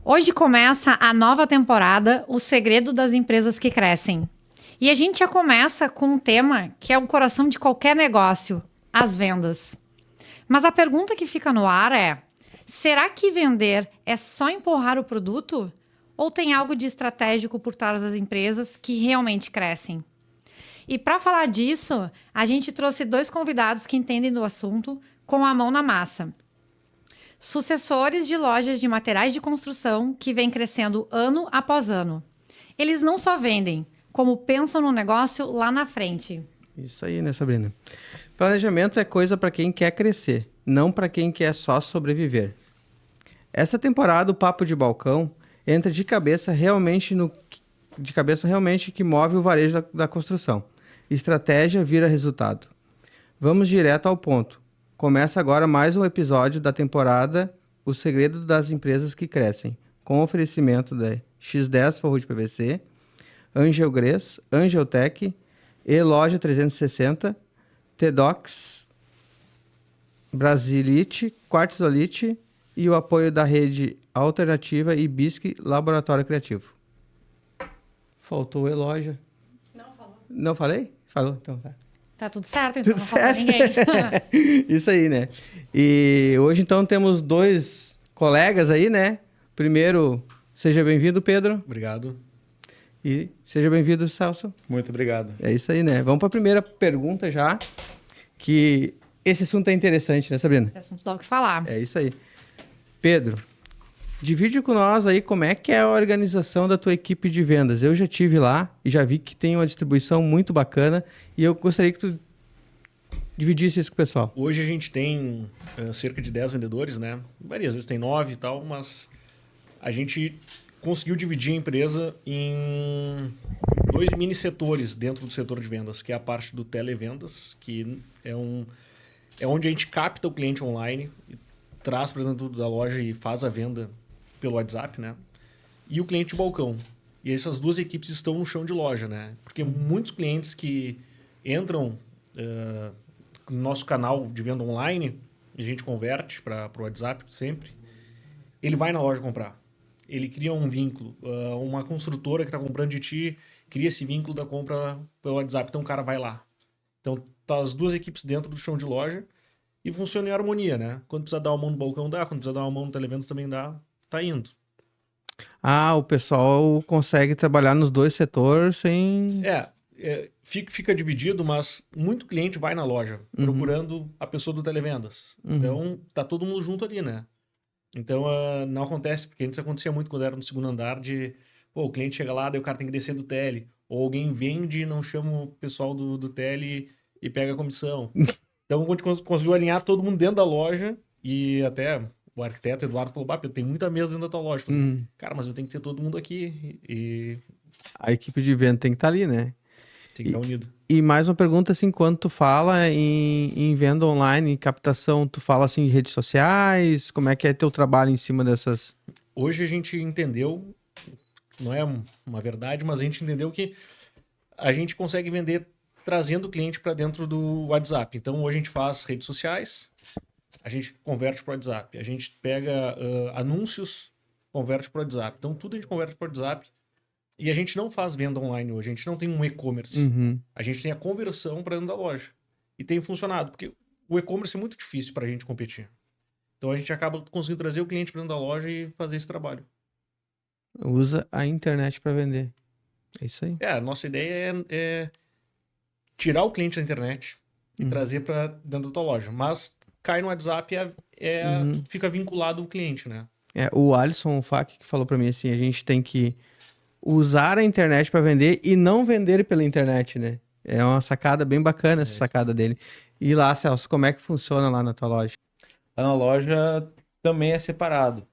Hoje começa a nova temporada, O Segredo das Empresas que Crescem. E a gente já começa com um tema que é o coração de qualquer negócio, as vendas. Mas a pergunta que fica no ar é: será que vender é só empurrar o produto? Ou tem algo de estratégico por trás das empresas que realmente crescem? E para falar disso, a gente trouxe dois convidados que entendem do assunto com a mão na massa. Sucessores de lojas de materiais de construção que vêm crescendo ano após ano. Eles não só vendem, como pensam no negócio lá na frente. Isso aí, né, Sabrina? Planejamento é coisa para quem quer crescer, não para quem quer só sobreviver. Essa temporada, o Papo de Balcão entra de cabeça realmente que move o varejo da construção. Estratégia vira resultado. Vamos direto ao ponto. Começa agora mais um episódio da temporada O Segredo das Empresas que Crescem, com oferecimento da X10 Forro de PVC, Angel Gres, Angel Tech, e Loja 360, Tedox, Brasilite, Quartzolite e o apoio da Rede Alternativa e BISC Laboratório Criativo. Faltou o Eloja. Não falou. Não falei? Falou, então tá. Tá tudo certo, então Tudo não faltou certo? ninguém. Isso aí, né? E hoje, então, temos dois colegas aí, né? Primeiro, seja bem-vindo, Pedro. Obrigado. E seja bem-vindo, Celso. Muito obrigado. É isso aí, né? Vamos para a primeira pergunta já, que esse assunto é interessante, né, Sabrina? Esse assunto dá o que falar. É isso aí. Pedro, divide com nós aí como é que é a organização da tua equipe de vendas. Eu já tive lá e já vi que tem uma distribuição muito bacana e eu gostaria que tu dividisse isso com o pessoal. Hoje a gente tem cerca de 10 vendedores, né? Varia, às vezes tem 9 e tal, mas a gente conseguiu dividir a empresa em dois mini setores dentro do setor de vendas, que é a parte do televendas, que é onde a gente capta o cliente online, e traz para dentro da loja e faz a venda pelo WhatsApp, né? E o cliente de balcão. E essas duas equipes estão no chão de loja, né? Porque muitos clientes que entram no nosso canal de venda online, a gente converte para o WhatsApp sempre, ele vai na loja comprar. Ele cria um vínculo. Uma construtora que está comprando de ti cria esse vínculo da compra pelo WhatsApp. Então o cara vai lá. Então tá as duas equipes dentro do chão de loja e funciona em harmonia, né? Quando precisa dar uma mão no balcão, dá. Quando precisa dar uma mão no televendas, também dá. Tá indo. Ah, o pessoal consegue trabalhar nos dois setores sem... Fica dividido, mas muito cliente vai na loja procurando a pessoa do televendas. Então tá todo mundo junto ali, né? Então não acontece, porque antes acontecia muito quando era no segundo andar o cliente chega lá, daí o cara tem que descer do tele. Ou alguém vende e não chama o pessoal do tele e pega a comissão. Então a gente conseguiu alinhar todo mundo dentro da loja e até o arquiteto Eduardo falou, Pedro, tem muita mesa dentro da tua loja. Eu falei, cara, mas eu tenho que ter todo mundo aqui e... A equipe de venda tem que estar ali, né? Tem que estar unido. E mais uma pergunta, assim, quando tu fala em venda online, em captação, tu fala, assim, em redes sociais? Como é que é teu trabalho em cima dessas? Hoje a gente entendeu, não é uma verdade, mas a gente entendeu que a gente consegue vender trazendo o cliente para dentro do WhatsApp. Então, hoje a gente faz redes sociais, a gente converte para o WhatsApp. A gente pega anúncios, converte para o WhatsApp. Então, tudo a gente converte para o WhatsApp. E a gente não faz venda online hoje, a gente não tem um e-commerce. A gente tem a conversão para dentro da loja. E tem funcionado, porque o e-commerce é muito difícil para a gente competir. Então a gente acaba conseguindo trazer o cliente para dentro da loja e fazer esse trabalho. Usa a internet para vender. É isso aí. A nossa ideia é tirar o cliente da internet e trazer para dentro da tua loja. Mas cai no WhatsApp fica vinculado o cliente, né? O Alisson Fak que falou para mim assim, a gente tem que usar a internet para vender e não vender pela internet, né? É uma sacada bem bacana essa sacada dele. E lá, Celso, como é que funciona lá na tua loja? Lá na loja também é separado,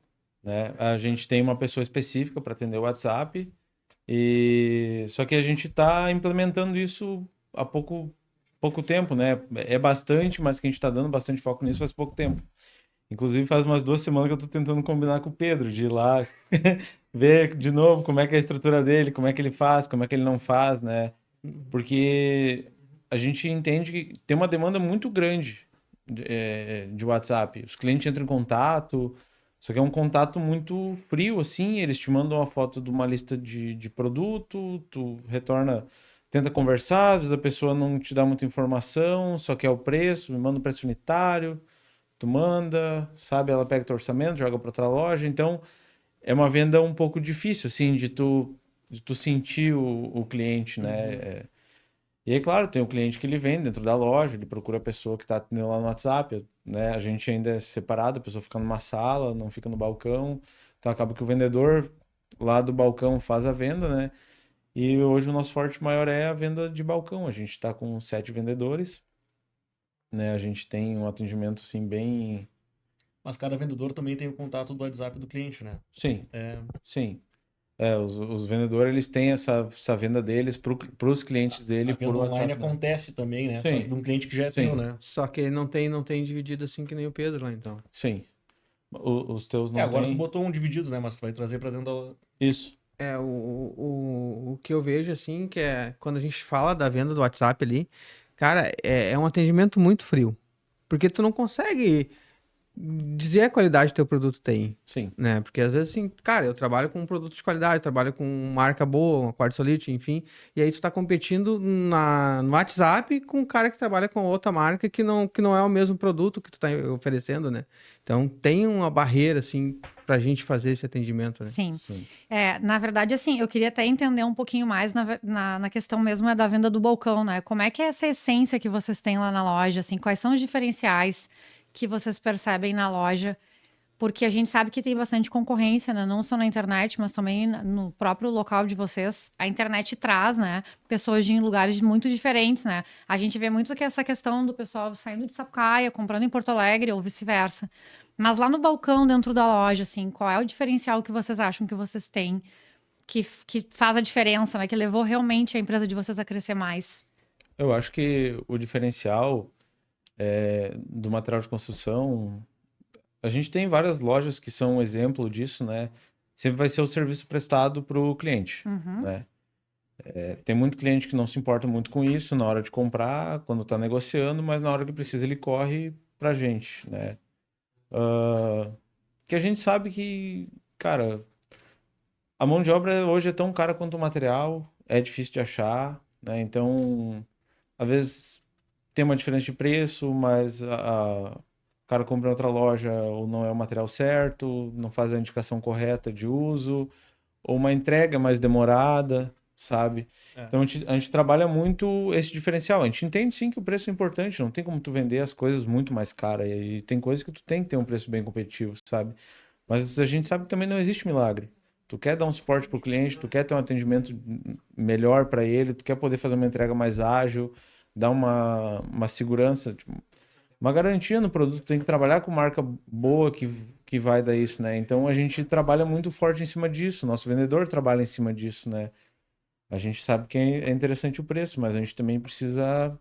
né? A gente tem uma pessoa específica para atender o WhatsApp só que a gente está implementando isso há pouco tempo, né? É bastante, mas que a gente está dando bastante foco nisso faz pouco tempo. Inclusive faz umas 2 semanas que eu tô tentando combinar com o Pedro, de ir lá ver de novo como é que é a estrutura dele, como é que ele faz, como é que ele não faz, né? Porque a gente entende que tem uma demanda muito grande de WhatsApp. Os clientes entram em contato, Só que é um contato muito frio, assim, eles te mandam uma foto de uma lista de produto, tu retorna, tenta conversar, às vezes a pessoa não te dá muita informação, só quer o preço, me manda o preço unitário, tu manda, sabe, ela pega teu orçamento, joga para outra loja, então é uma venda um pouco difícil, assim, de tu sentir o cliente, né? E aí, claro, tem o cliente que ele vem dentro da loja, ele procura a pessoa que está atendendo lá no WhatsApp, né? A gente ainda é separado, a pessoa fica numa sala, não fica no balcão. Então acaba que o vendedor lá do balcão faz a venda, né? E hoje o nosso forte maior é a venda de balcão. A gente está com 7 vendedores, né? A gente tem um atendimento assim bem. Mas cada vendedor também tem o contato do WhatsApp do cliente, né? Sim, É, sim. Os vendedores eles têm essa venda deles para os clientes dele a por venda WhatsApp, online né? acontece também, né? Só que Sim, de um cliente que já é sim. teu, né? Só que não tem dividido assim que nem o Pedro lá, então. sim. Os teus não Agora tu têm. botou um dividido, né? Mas tu vai trazer pra dentro da... Isso. O que eu vejo, assim, que é quando a gente fala da venda do WhatsApp ali, cara, é um atendimento muito frio. Porque tu não consegue dizer a qualidade que teu produto tem, Sim. né? Porque às vezes, assim, cara, eu trabalho com um produto de qualidade, trabalho com marca boa, uma Quartzolite, enfim, e aí tu tá competindo no WhatsApp com um cara que trabalha com outra marca que não é o mesmo produto que tu tá oferecendo, né? Então tem uma barreira, assim, pra gente fazer esse atendimento, né? Sim. Sim. Na verdade, assim, eu queria até entender um pouquinho mais na questão mesmo da venda do balcão, né? Como é que é essa essência que vocês têm lá na loja, assim, quais são os diferenciais que vocês percebem na loja? Porque a gente sabe que tem bastante concorrência, né? Não só na internet, mas também no próprio local de vocês. A internet traz, né? Pessoas de lugares muito diferentes, né? A gente vê muito que essa questão do pessoal saindo de Sapucaia, comprando em Porto Alegre ou vice-versa. Mas lá no balcão, dentro da loja, assim, qual é o diferencial que vocês acham que vocês têm que faz a diferença, né? Que levou realmente a empresa de vocês a crescer mais? Eu acho que o diferencial do material de construção, a gente tem várias lojas que são um exemplo disso, né? Sempre vai ser o serviço prestado para o cliente, Uhum. né? Tem muito cliente que não se importa muito com isso na hora de comprar, quando está negociando, mas na hora que precisa ele corre para a gente, né? Que a gente sabe que, cara, a mão de obra hoje é tão cara quanto o material, é difícil de achar, né? Então, às vezes tem uma diferença de preço, mas o cara compra em outra loja ou não é o material certo, não faz a indicação correta de uso, ou uma entrega mais demorada, sabe? É. Então a gente trabalha muito esse diferencial. A gente entende sim que o preço é importante, não tem como tu vender as coisas muito mais caras, e tem coisas que tu tem que ter um preço bem competitivo, sabe? Mas a gente sabe que também não existe milagre. Tu quer dar um suporte para o cliente, tu quer ter um atendimento melhor para ele, tu quer poder fazer uma entrega mais ágil, dar uma segurança, tipo, uma garantia no produto. Tem que trabalhar com marca boa que vai dar isso, né? Então a gente trabalha muito forte em cima disso. Nosso vendedor trabalha em cima disso, né? A gente sabe que é interessante o preço, mas a gente também precisa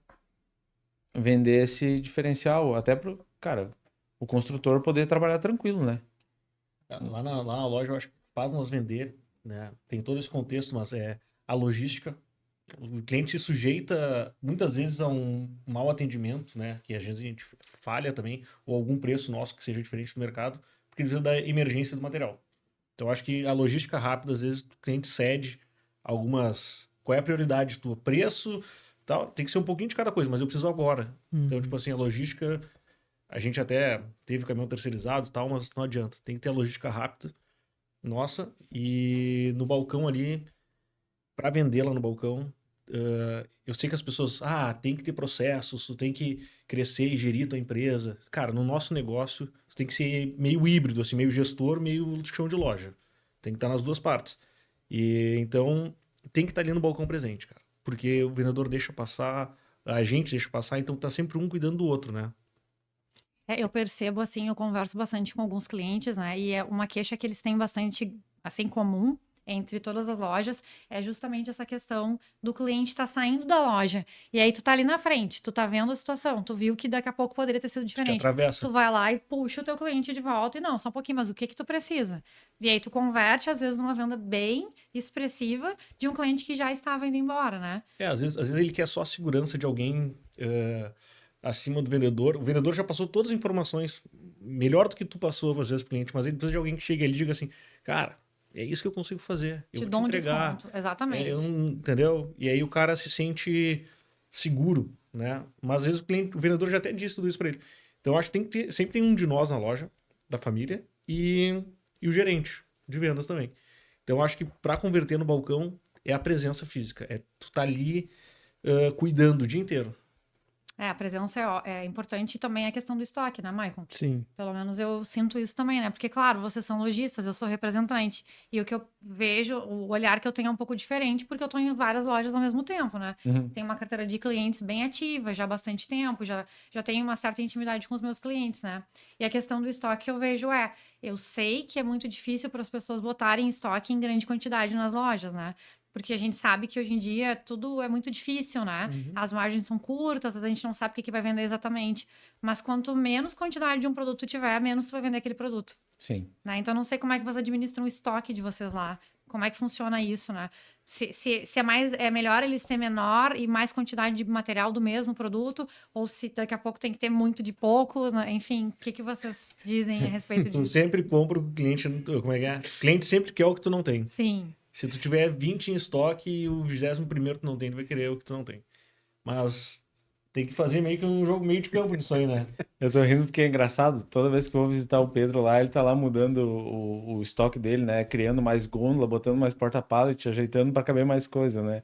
vender esse diferencial, até pro, cara, o construtor poder trabalhar tranquilo, né? Lá na loja eu acho que faz nós vender, né? Tem todo esse contexto, mas é a logística. O cliente se sujeita muitas vezes a um mau atendimento, né? Que às vezes a gente falha também, ou algum preço nosso que seja diferente do mercado, porque precisa da emergência do material. Então eu acho que a logística rápida, às vezes o cliente cede algumas... Qual é a prioridade tua? Preço, tal, tem que ser um pouquinho de cada coisa, mas eu preciso agora. Então, tipo assim, a logística, a gente até teve caminhão terceirizado e tal, mas não adianta. Tem que ter a logística rápida, nossa, e no balcão ali, para vender lá no balcão, eu sei que as pessoas, tem que ter processos, tu tem que crescer e gerir tua empresa. Cara, no nosso negócio, tu tem que ser meio híbrido, assim, meio gestor, meio chão de loja. Tem que estar nas duas partes. E então, tem que estar ali no balcão presente, cara. Porque o vendedor deixa passar, a gente deixa passar, então tá sempre um cuidando do outro, né? Eu percebo, assim, eu converso bastante com alguns clientes, né? E é uma queixa que eles têm bastante, assim, comum entre todas as lojas, é justamente essa questão do cliente estar saindo da loja. E aí tu tá ali na frente, tu tá vendo a situação, tu viu que daqui a pouco poderia ter sido Te diferente. atravessa. Tu vai lá e puxa o teu cliente de volta e não, só um pouquinho, mas o que que tu precisa? E aí tu converte, às vezes, numa venda bem expressiva de um cliente que já estava indo embora, né? Às vezes ele quer só a segurança de alguém acima do vendedor. O vendedor já passou todas as informações melhor do que tu passou, às vezes, pro cliente, mas ele precisa de alguém que chegue ali e diga assim, cara, é isso que eu consigo fazer. Eu vou Te dou um entregar. desconto. Exatamente. Entendeu? E aí o cara se sente seguro, né? Mas às vezes o vendedor já até disse tudo isso para ele. Então eu acho que sempre tem um de nós na loja, da família, e o gerente de vendas também. Então eu acho que para converter no balcão é a presença física. É tu tá ali cuidando o dia inteiro. A presença é importante e também a questão do estoque, né, Maicon? Sim. Pelo menos eu sinto isso também, né? Porque, claro, vocês são lojistas, eu sou representante. E o que eu vejo, o olhar que eu tenho é um pouco diferente, porque eu tô em várias lojas ao mesmo tempo, né? Tenho uma carteira de clientes bem ativa já há bastante tempo, já tenho uma certa intimidade com os meus clientes, né? E a questão do estoque eu vejo eu sei que é muito difícil para as pessoas botarem estoque em grande quantidade nas lojas, né? Porque a gente sabe que hoje em dia tudo é muito difícil, né? As margens são curtas, a gente não sabe o que vai vender exatamente. Mas quanto menos quantidade de um produto tiver, menos tu vai vender aquele produto. Sim. Né? Então, eu não sei como é que vocês administram o estoque de vocês lá. Como é que funciona isso, né? Se é melhor ele ser menor e mais quantidade de material do mesmo produto, ou se daqui a pouco tem que ter muito de pouco, né? Enfim, o que vocês dizem a respeito Tu disso? sempre compra o que o cliente... Como é que é? O cliente sempre quer o que tu não tem. Sim. Se tu tiver 20 em estoque e o 21º tu não tem, tu vai querer o que tu não tem. Mas tem que fazer meio que um jogo meio de campo disso aí, né? Eu tô rindo porque é engraçado. Toda vez que eu vou visitar o Pedro lá, ele tá lá mudando o estoque dele, né? Criando mais gôndola, botando mais porta-pallet, ajeitando para caber mais coisa, né?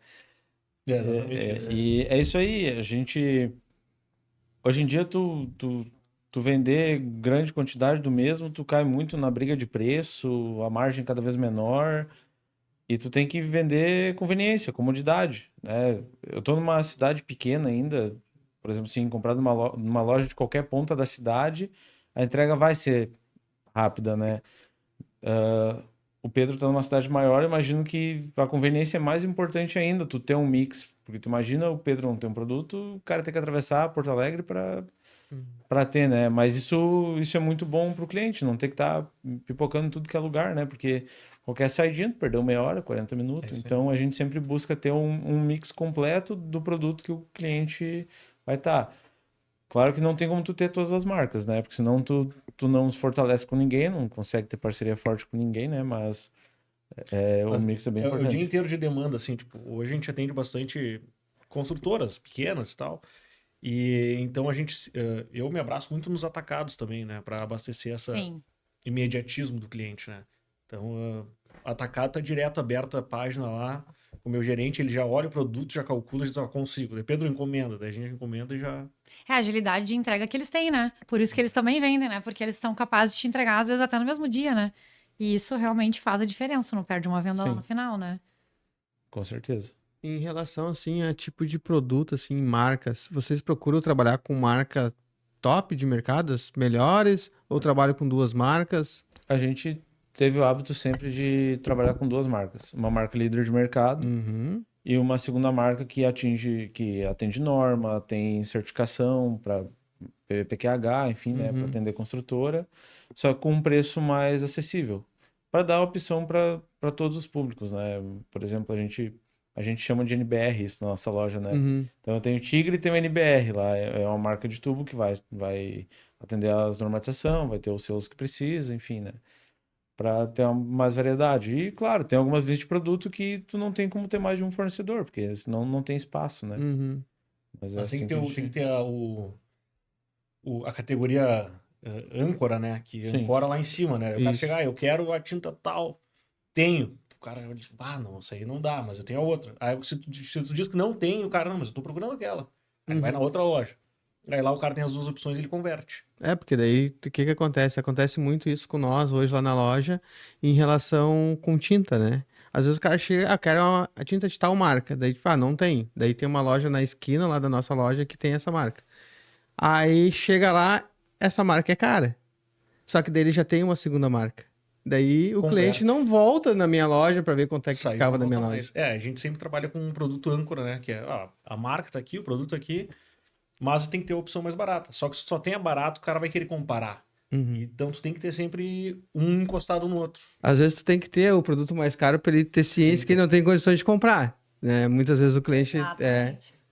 Exatamente isso. E é isso aí. A gente... Hoje em dia, tu vender grande quantidade do mesmo, tu cai muito na briga de preço, a margem cada vez menor... E tu tem que vender conveniência, comodidade, né? Eu tô numa cidade pequena ainda, por exemplo, assim, comprar numa loja de qualquer ponta da cidade, a entrega vai ser rápida, né? O Pedro tá numa cidade maior, eu imagino que a conveniência é mais importante ainda, tu ter um mix, porque tu imagina o Pedro não ter um produto, o cara tem que atravessar Porto Alegre para ter, né? Mas isso é muito bom pro cliente, não ter que estar pipocando tudo que é lugar, né? Porque qualquer saidinha, tu perdeu meia hora, 40 minutos. Então a gente sempre busca ter um mix completo do produto que o cliente vai estar. Claro que não tem como tu ter todas as marcas, né? Porque senão tu não se fortalece com ninguém, não consegue ter parceria forte com ninguém, né? Mas o mix é bem O importante. dia inteiro de demanda, assim, tipo, hoje a gente atende bastante construtoras pequenas e tal. E então eu me abraço muito nos atacados também, né? Para abastecer esse imediatismo do cliente, né? Então, atacado tá direto aberto a página lá. O meu gerente, ele já olha o produto, já calcula, já consigo. Daí Pedro encomenda, daí a gente encomenda e já... É a agilidade de entrega que eles têm, né? Por isso que eles também vendem, né? Porque eles são capazes de te entregar, às vezes, até no mesmo dia, né? E isso realmente faz a diferença, não perde uma venda lá no final, né? Com certeza. Em relação, assim, a tipo de produto, assim, marcas, vocês procuram trabalhar com marca top de mercados, melhores, ou trabalham com duas marcas? A gente teve o hábito sempre de trabalhar com duas marcas. Uma marca líder de mercado e uma segunda marca que atende norma, tem certificação para PQH, enfim, né, para atender construtora, só que com um preço mais acessível, para dar opção para todos os públicos, né? Por exemplo, a gente chama de NBR isso na nossa loja, né? Então eu tenho Tigre e tenho NBR lá, é uma marca de tubo que vai atender as normatização, vai ter os selos que precisa, enfim, né? Para ter mais variedade. E, claro, tem algumas linhas de produto que tu não tem como ter mais de um fornecedor, porque senão não tem espaço, né? Mas tem que ter a categoria âncora, né? Que ancora lá em cima, né? O cara chegar, eu quero a tinta tal, tenho. O cara diz, não, isso aí não dá, mas eu tenho a outra. Aí se tu diz que não tem, o cara, não, mas eu tô procurando aquela. Aí vai na outra loja. Aí lá o cara tem as duas opções e ele converte. Porque daí, o que acontece? Acontece muito isso com nós hoje lá na loja, em relação com tinta, né? Às vezes o cara chega, quero a tinta de tal marca. Daí, tipo, não tem. Daí tem uma loja na esquina lá da nossa loja que tem essa marca. Aí chega lá, essa marca é cara. Só que daí ele já tem uma segunda marca. Daí o cliente não volta na minha loja para ver quanto é que ficava na minha loja. A gente sempre trabalha com um produto âncora, né? Que é, a marca tá aqui, o produto tá aqui, mas tem que ter a opção mais barata. Só que se só tem a barato, o cara vai querer comparar. Então tu tem que ter sempre um encostado no outro. Às vezes tu tem que ter o produto mais caro para ele ter ciência que ele não tem condições de comprar, né? Muitas vezes o cliente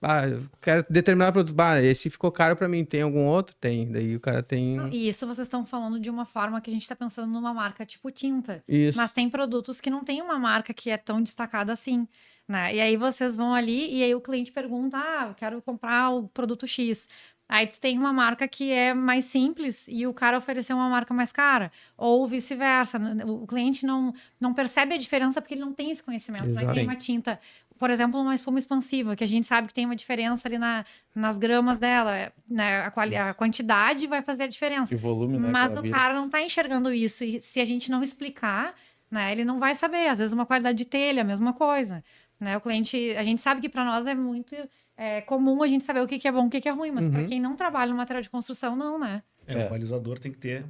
eu quero determinar produto. Esse ficou caro para mim, tem algum outro? Tem. Daí o cara tem... E isso vocês estão falando de uma forma que a gente está pensando numa marca tipo tinta. Isso. Mas tem produtos que não tem uma marca que é tão destacada assim, né? E aí vocês vão ali e aí o cliente pergunta, eu quero comprar o produto X. Aí tu tem uma marca que é mais simples e o cara ofereceu uma marca mais cara. Ou vice-versa. O cliente não percebe a diferença porque ele não tem esse conhecimento. Vai ter Exato. uma tinta, por exemplo, uma espuma expansiva, que a gente sabe que tem uma diferença ali nas gramas dela, né? A quantidade vai fazer a diferença. E volume, né? Mas que ela o vira. cara não tá enxergando isso. E se a gente não explicar, né, ele não vai saber. Às vezes uma qualidade de telha, a mesma coisa. Né? O cliente, a gente sabe que para nós é muito comum a gente saber o que é bom e o que é ruim, mas para quem não trabalha no material de construção, não, né? O balizador tem que ter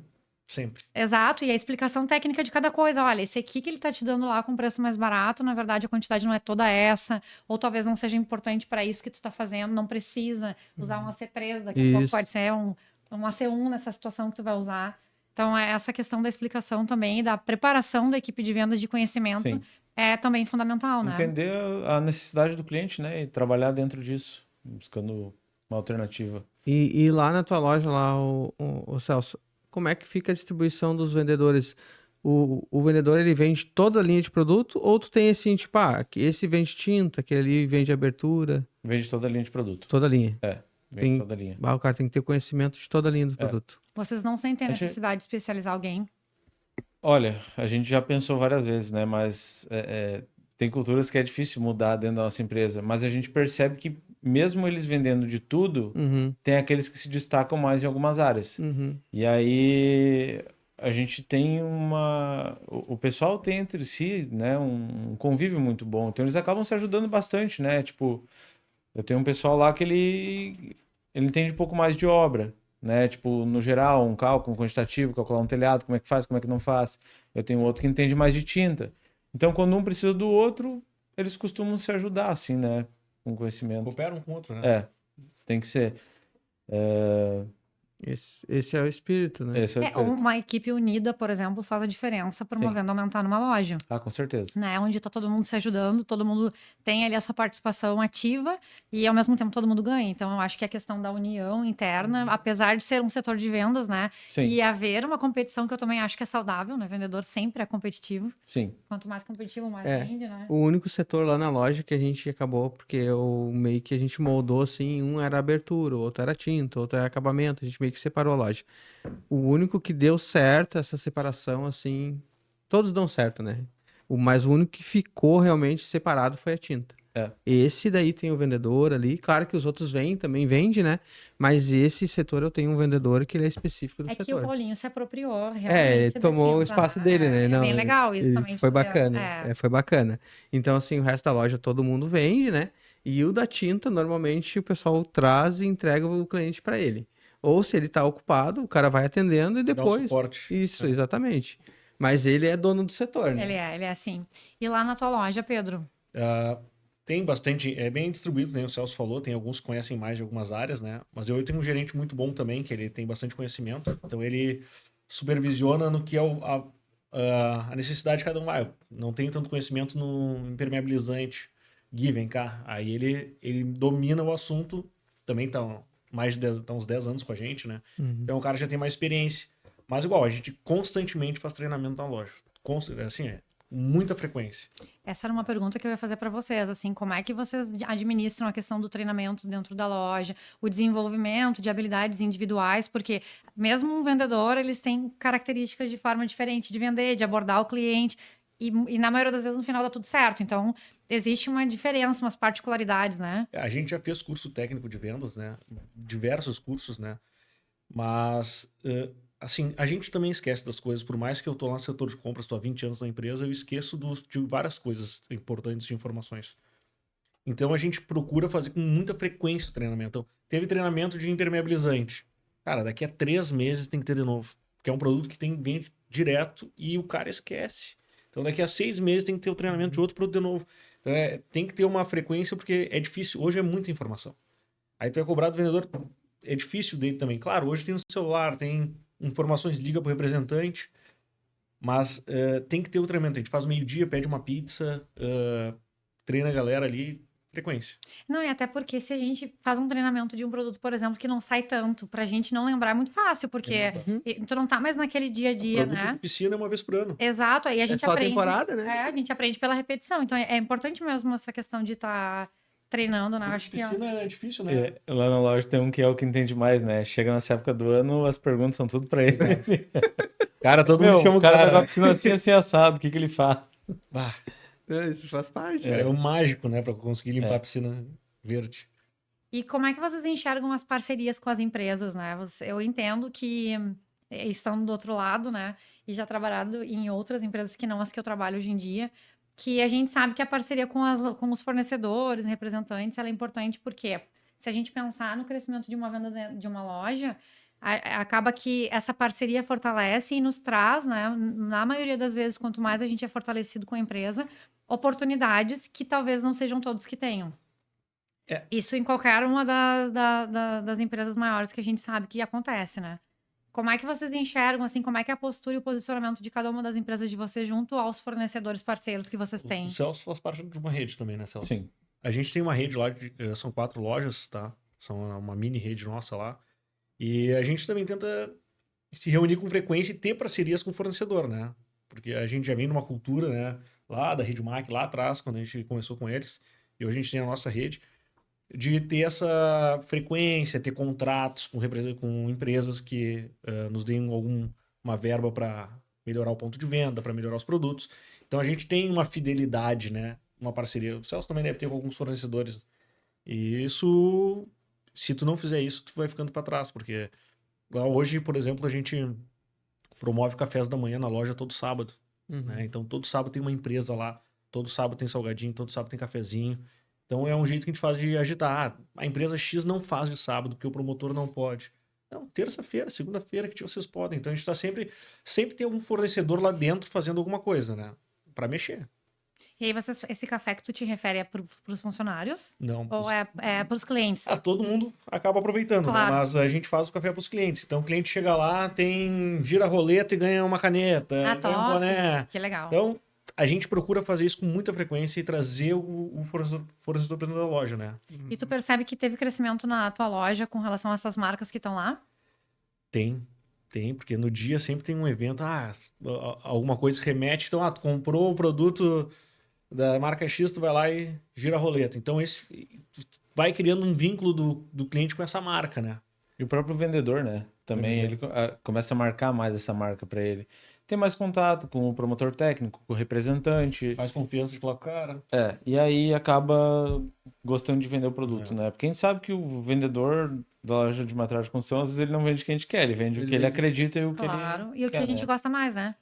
sempre. Exato, e a explicação técnica de cada coisa. Olha, esse aqui que ele tá te dando lá com preço mais barato, na verdade a quantidade não é toda essa, ou talvez não seja importante para isso que tu tá fazendo, não precisa usar um AC3, daqui a pouco pode ser um AC1 nessa situação que tu vai usar. Então, essa questão da explicação também e da preparação da equipe de vendas de conhecimento Sim. é também fundamental, né? Entender a necessidade do cliente, né? E trabalhar dentro disso, buscando uma alternativa. E lá na tua loja, lá, o Celso, como é que fica a distribuição dos vendedores? O vendedor, ele vende toda a linha de produto ou tu tem assim, tipo, esse vende tinta, aquele ali vende abertura? Vende toda a linha de produto. Toda a linha. Vende toda a linha. O cara tem que ter conhecimento de toda a linha do produto. Vocês não sentem a necessidade de especializar alguém? Olha, a gente já pensou várias vezes, né? Mas tem culturas que é difícil mudar dentro da nossa empresa. Mas a gente percebe que mesmo eles vendendo de tudo, tem aqueles que se destacam mais em algumas áreas. E aí a gente tem o pessoal tem entre si, né, um convívio muito bom. Então eles acabam se ajudando bastante, né? Tipo, eu tenho um pessoal lá que ele entende um pouco mais de obra, né? Tipo, no geral, um cálculo quantitativo, calcular um telhado, como é que faz, como é que não faz. Eu tenho outro que entende mais de tinta. Então, quando um precisa do outro, eles costumam se ajudar, assim, né? Com conhecimento. Cooperam um com o outro, né? Tem que ser. Esse é o espírito, né? Esse é o espírito. Uma equipe unida, por exemplo, faz a diferença promovendo aumentar numa loja. Com certeza. Né? Onde tá todo mundo se ajudando, todo mundo tem ali a sua participação ativa e ao mesmo tempo todo mundo ganha. Então eu acho que a questão da união interna, apesar de ser um setor de vendas, né? Sim. E haver uma competição que eu também acho que é saudável, né? Vendedor sempre é competitivo. Sim. Quanto mais competitivo, mais vende, né? O único setor lá na loja que a gente acabou, porque meio que a gente moldou assim, um era abertura, o outro era tinta, o outro era acabamento, a gente meio que separou a loja. O único que deu certo essa separação, assim, todos dão certo, né? Mas o único que ficou realmente separado foi a tinta. Esse daí tem o vendedor ali, claro que os outros também vende, né? Mas esse setor eu tenho um vendedor que ele é específico do setor. Que o Paulinho se apropriou, realmente. Ele tomou o espaço dele, né? É bem legal isso também. Foi bacana, foi bacana. Então, assim, o resto da loja todo mundo vende, né? E o da tinta, normalmente, o pessoal traz e entrega o cliente para ele. Ou se ele tá ocupado, o cara vai atendendo e depois... Dá um suporte. Isso, exatamente. Mas ele é dono do setor, né? Ele é assim. E lá na tua loja, Pedro? Tem bastante, é bem distribuído, né? O Celso falou, tem alguns que conhecem mais de algumas áreas, né? Mas eu tenho um gerente muito bom também, que ele tem bastante conhecimento. Então ele supervisiona no que é a necessidade de cada um. Eu não tenho tanto conhecimento no impermeabilizante. Gui, vem cá. Aí ele domina o assunto, também tá uns 10 anos com a gente, né? Então o cara já tem mais experiência. Mas igual, a gente constantemente faz treinamento na loja. Assim, muita frequência. Essa era uma pergunta que eu ia fazer para vocês, assim, como é que vocês administram a questão do treinamento dentro da loja, o desenvolvimento de habilidades individuais, porque mesmo um vendedor, eles têm características de forma diferente de vender, de abordar o cliente, e na maioria das vezes no final dá tudo certo. Então, existe uma diferença, umas particularidades, né? A gente já fez curso técnico de vendas, né? Diversos cursos, né? Mas... assim, a gente também esquece das coisas. Por mais que eu tô lá no setor de compras, tô há 20 anos na empresa, eu esqueço de várias coisas importantes de informações. Então, a gente procura fazer com muita frequência o treinamento. Então, teve treinamento de impermeabilizante. Cara, daqui a 3 meses tem que ter de novo. Porque é um produto que vende direto e o cara esquece. Então, daqui a 6 meses tem que ter o treinamento de outro produto de novo. Então, tem que ter uma frequência porque é difícil. Hoje é muita informação. Aí tu vai cobrar do vendedor, é difícil dele também. Claro, hoje tem no celular, tem... informações, liga pro representante, mas tem que ter o treinamento. A gente faz o meio-dia, pede uma pizza, treina a galera ali, frequência. Não, e até porque se a gente faz um treinamento de um produto, por exemplo, que não sai tanto, pra gente não lembrar é muito fácil, porque tu não tá mais naquele dia a dia, Produto né? de piscina é uma vez por ano. Exato, aí a gente só a aprende. temporada, né? É, a gente aprende pela repetição. Então é importante mesmo essa questão de estar treinando, né? Eu acho que Piscina é difícil, né? Lá na loja tem um que é o que entende mais, né? Chega nessa época do ano, as perguntas são tudo pra ele. Cara, todo mundo chama O cara tá com a cara. piscina assim assado, o que ele faz? Ah, Isso faz parte. é o mágico, né? Pra conseguir limpar É. a piscina verde. E como é que vocês enxergam as parcerias com as empresas, né? Eu entendo que estão do outro lado, né? E já trabalhado em outras empresas que não as que eu trabalho hoje em dia, que a gente sabe que a parceria com os fornecedores, representantes, ela é importante porque se a gente pensar no crescimento de uma venda de uma loja, acaba que essa parceria fortalece e nos traz, né? Na maioria das vezes, quanto mais a gente é fortalecido com a empresa, oportunidades que talvez não sejam todos que tenham. É. Isso em qualquer uma das empresas maiores que a gente sabe que acontece, né? Como é que vocês enxergam, assim, como é que é a postura e o posicionamento de cada uma das empresas de vocês junto aos fornecedores parceiros que vocês O têm? Celso faz parte de uma rede também, né, Celso? Sim. A gente tem uma rede lá, são 4 lojas, tá? São uma mini rede nossa lá. E a gente também tenta se reunir com frequência e ter parcerias com o fornecedor, né? Porque a gente já vem numa cultura, né? Lá da Rede Mac, lá atrás, quando a gente começou com eles. E hoje a gente tem a nossa rede. De ter essa frequência, ter contratos com empresas que nos deem uma verba para melhorar o ponto de venda, para melhorar os produtos. Então a gente tem uma fidelidade, né? Uma parceria. O Celso também deve ter com alguns fornecedores. E isso, se tu não fizer isso, tu vai ficando para trás, porque lá hoje, por exemplo, a gente promove cafés da manhã na loja todo sábado. Né? Então todo sábado tem uma empresa lá, todo sábado tem salgadinho, todo sábado tem cafezinho. Então é um jeito que a gente faz de agitar. A empresa X não faz de sábado, porque o promotor não pode. Não, terça-feira, segunda-feira que vocês podem. Então a gente está sempre tem algum fornecedor lá dentro fazendo alguma coisa, né? Para mexer. E aí, esse café que tu te refere é para os funcionários? Não. Ou é para os clientes? Todo mundo acaba aproveitando, Claro. né? Mas a gente faz o café para os clientes. Então o cliente chega lá, gira a roleta e ganha uma caneta, ganha um Top! boné. Que legal. Então a gente procura fazer isso com muita frequência e trazer o fornecedor para dentro da loja, né? E tu percebe que teve crescimento na tua loja com relação a essas marcas que estão lá? Tem, porque no dia sempre tem um evento, alguma coisa que remete, então, tu comprou o produto da marca X, tu vai lá e gira a roleta. Então, vai criando um vínculo do cliente com essa marca, né? E o próprio vendedor, né? Também ele começa a marcar mais essa marca para ele. Tem mais contato com o promotor técnico, com o representante. Faz confiança de falar, cara... E aí acaba gostando de vender o produto, né? Porque a gente sabe que o vendedor da loja de material de construção, às vezes ele não vende o que a gente quer, ele vende o que ele acredita e o que ele Claro. E o que quer, a gente né? gosta mais, né?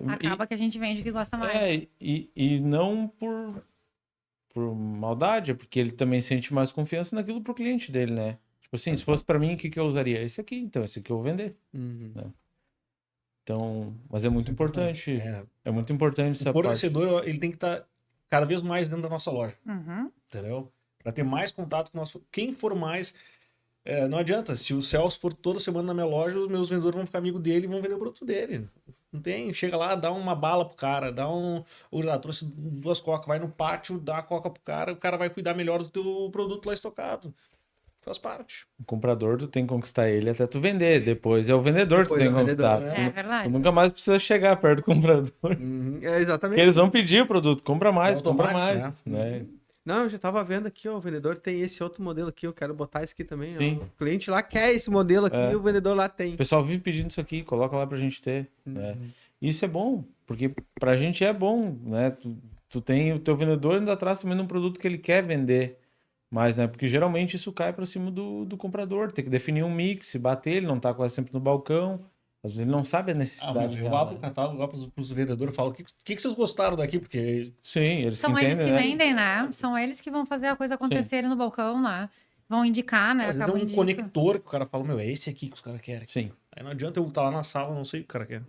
Acaba que a gente vende o que gosta mais. E não por maldade, é porque ele também sente mais confiança naquilo pro cliente dele, né? Tipo assim, se fosse para mim, o que eu usaria? Esse aqui, então, esse aqui eu vou vender. Né? Então, mas é muito importante. É muito importante essa O fornecedor, ele tem que estar cada vez mais dentro da nossa loja. Uhum. Entendeu? Para ter mais contato com o nosso... Quem for mais... não adianta. Se o Celso for toda semana na minha loja, os meus vendedores vão ficar amigo dele e vão vender o produto dele. Não tem... Chega lá, dá uma bala pro cara, dá um... trouxe 2 cocas, vai no pátio, dá a coca pro cara, o cara vai cuidar melhor do teu produto lá estocado. Faz parte. O comprador, tu tem que conquistar ele até tu vender. Depois é o vendedor que tu tem que conquistar. É verdade. Tu nunca mais precisa chegar perto do comprador. Exatamente. Porque eles vão pedir o produto. Compra mais, compra automático, mais. Né? Não, eu já tava vendo aqui, ó, o vendedor tem esse outro modelo aqui, eu quero botar esse aqui também. Sim. Ó. O cliente lá quer esse modelo aqui e o vendedor lá tem. O pessoal vive pedindo isso aqui, coloca lá pra gente ter. Né? Isso é bom, porque pra gente é bom, né? Tu tem o teu vendedor indo atrás também de um produto que ele quer vender. Mas, né? Porque geralmente isso cai pra cima do comprador. Tem que definir um mix, bater, ele não tá quase sempre no balcão. Às vezes ele não sabe a necessidade. Eu abro o catálogo lá pros vendedores e falo, o que vocês gostaram daqui? Porque... Sim, eles São que eles entendem, que né? vendem, né? São eles que vão fazer a coisa acontecer no balcão, né? Vão indicar, né? Às vezes é Acabam um indica. conector que o cara fala, é esse aqui que os caras querem. Sim. Aí não adianta eu estar lá na sala, não sei o que o cara quer.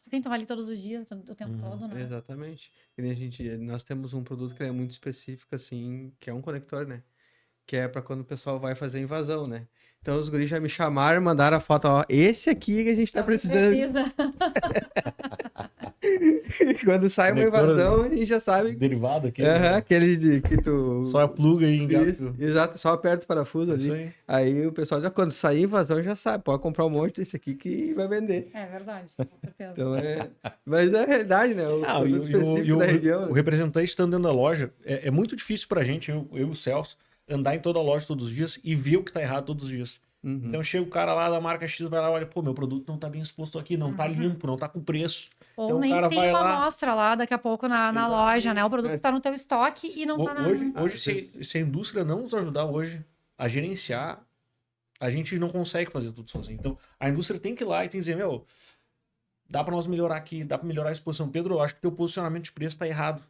Sim, tu vai ali todos os dias, o tempo todo, né? Exatamente. E nem nós temos um produto que é muito específico, assim, que é um conector, né? Que é pra quando o pessoal vai fazer invasão, né? Então os guris já me chamaram, mandaram a foto, ó, esse aqui que a gente tá precisando. Precisa. Quando sai uma Conector, invasão, a gente já sabe. Derivado aqui. Aquele que tu. Só pluga e engata. Isso, exato, só aperta o parafuso Isso ali. aí. Aí o pessoal já, quando sair invasão, já sabe. Pode comprar um monte desse aqui que vai vender. É verdade, com certeza. Então mas é a realidade, né? O produto específico da região. O né? representante estando dentro da loja, é muito difícil pra gente, eu e o Celso, andar em toda a loja todos os dias e ver o que tá errado todos os dias. Uhum. Então chega o cara lá da marca X, vai lá, olha, pô, meu produto não tá bem exposto aqui, não tá limpo, não tá com preço. Ou Então o nem cara tem vai uma lá. amostra lá daqui a pouco na loja, né? O produto que tá no teu estoque e não tá na... Hoje se a indústria não nos ajudar hoje a gerenciar, a gente não consegue fazer tudo sozinho. Então a indústria tem que ir lá e tem que dizer, meu, dá pra nós melhorar aqui, dá pra melhorar a exposição. Pedro, eu acho que teu posicionamento de preço tá errado.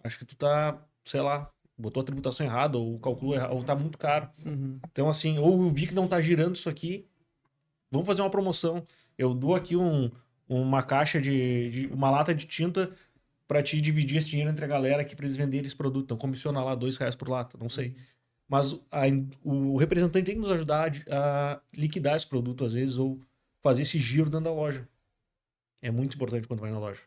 Acho que tu tá, sei lá, botou a tributação errada, ou calculou errado, ou tá muito caro. Uhum. Então, assim, ou eu vi que não tá girando isso aqui, vamos fazer uma promoção. Eu dou aqui uma caixa uma lata de tinta pra te dividir esse dinheiro entre a galera aqui pra eles venderem esse produto. Então, comissionar lá R$2 por lata, não sei. Mas o representante tem que nos ajudar a liquidar esse produto, às vezes, ou fazer esse giro dentro da loja. É muito importante quando vai na loja.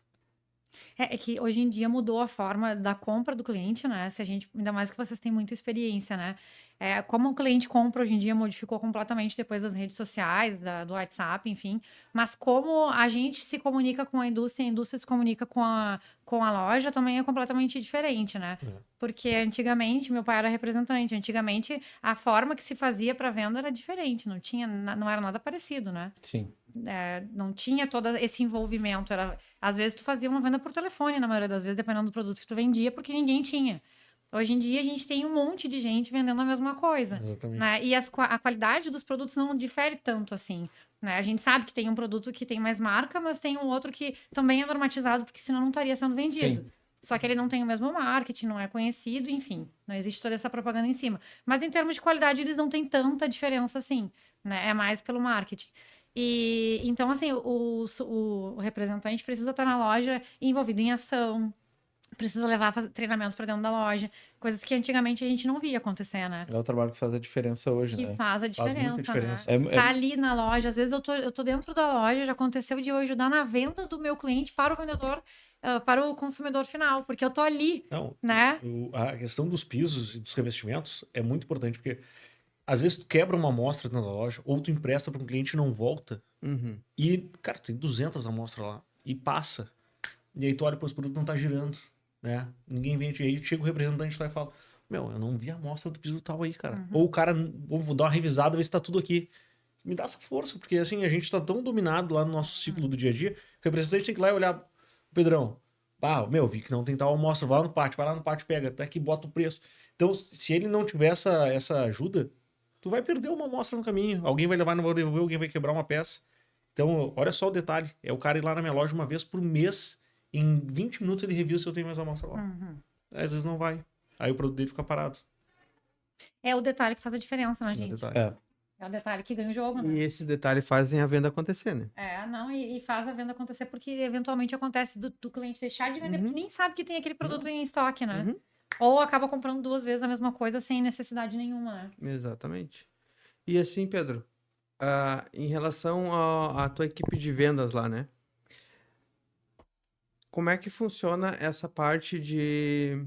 É que hoje em dia mudou a forma da compra do cliente, né? Se a gente, ainda mais que vocês têm muita experiência, né? Como o cliente compra hoje em dia modificou completamente depois das redes sociais, do WhatsApp, enfim. Mas como a gente se comunica com a indústria se comunica com a loja também é completamente diferente, né? Porque antigamente, meu pai era representante, antigamente a forma que se fazia para venda era diferente, não era nada parecido, né? Sim. Não tinha todo esse envolvimento. Às vezes tu fazia uma venda por telefone, na maioria das vezes, dependendo do produto que tu vendia, porque ninguém tinha. Hoje em dia a gente tem um monte de gente vendendo a mesma coisa. Exatamente. Né? E a qualidade dos produtos não difere tanto assim. Né? A gente sabe que tem um produto que tem mais marca, mas tem um outro que também é normatizado, porque senão não estaria sendo vendido. Sim. Só que ele não tem o mesmo marketing, não é conhecido, enfim, não existe toda essa propaganda em cima. Mas em termos de qualidade, eles não têm tanta diferença assim, né? É mais pelo marketing. E então, assim, o representante precisa estar na loja envolvido em ação, precisa levar treinamento para dentro da loja, coisas que antigamente a gente não via acontecer, né? É o trabalho que faz a diferença hoje, Que né? faz a diferença, muita diferença. né? Tá ali na loja, às vezes eu tô dentro da loja, já aconteceu de eu ajudar na venda do meu cliente para o vendedor, para o consumidor final, porque eu tô ali, Não, né? a questão dos pisos e dos revestimentos é muito importante, porque às vezes tu quebra uma amostra dentro da loja, ou tu empresta para um cliente e não volta, Uhum. e, cara, tem 200 amostras lá, e passa. E aí tu olha, pô, esse produto não tá girando, né? Ninguém vende. E aí chega o representante lá e fala, meu, eu não vi a amostra do piso tal aí, cara. Ou o cara, vou dar uma revisada, ver se tá tudo aqui. Me dá essa força, porque assim, a gente tá tão dominado lá no nosso ciclo do dia a dia, o representante tem que ir lá e olhar, Pedrão, vi que não tem tal amostra, vai lá no pátio, pega, até que bota o preço. Então, se ele não tiver essa ajuda, tu vai perder uma amostra no caminho. Alguém vai levar, não vai devolver, alguém vai quebrar uma peça. Então, olha só o detalhe. É o cara ir lá na minha loja uma vez por mês, em 20 minutos ele revisa se eu tenho mais amostra lá. Às vezes não vai. Aí o produto dele fica parado. É o detalhe que faz a diferença, né, É o gente? detalhe. É o detalhe que ganha o jogo, né? E esses detalhes fazem a venda acontecer, né? Não, e faz a venda acontecer porque eventualmente acontece do cliente deixar de vender porque nem sabe que tem aquele produto em estoque, né? Ou acaba comprando 2 vezes a mesma coisa sem necessidade nenhuma, né? Exatamente. E assim, Pedro, em relação à tua equipe de vendas lá, né? Como é que funciona essa parte de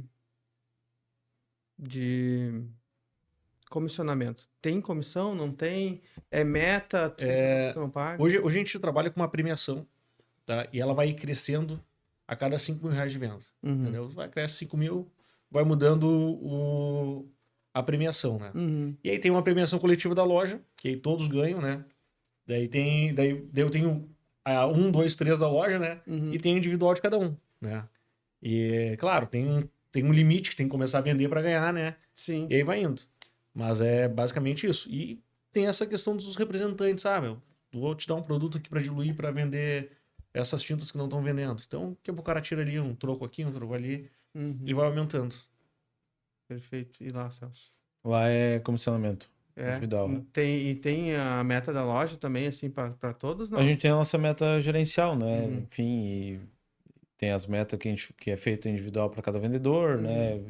comissionamento? Tem comissão? Não tem? É meta? Tu não paga? Hoje a gente trabalha com uma premiação, tá? E ela vai crescendo a cada 5 mil reais de venda. Entendeu? Vai crescer 5 mil, vai mudando a premiação, né? E aí tem uma premiação coletiva da loja, que aí todos ganham, né? Daí eu tenho 1, 2, 3 da loja, né? E tem individual de cada um, né? E, claro, tem um limite que tem que começar a vender para ganhar, né? Sim. E aí vai indo. Mas é basicamente isso. E tem essa questão dos representantes, sabe? Eu vou te dar um produto aqui para diluir, para vender essas tintas que não estão vendendo. Então, o cara tira ali um troco aqui, um troco ali, e vai aumentando. Perfeito. E lá, Celso? Lá é comissionamento individual. Né? Tem a meta da loja também, assim, para todos, não? A gente tem a nossa meta gerencial, né? Enfim, e tem as metas que é feito individual para cada vendedor, né?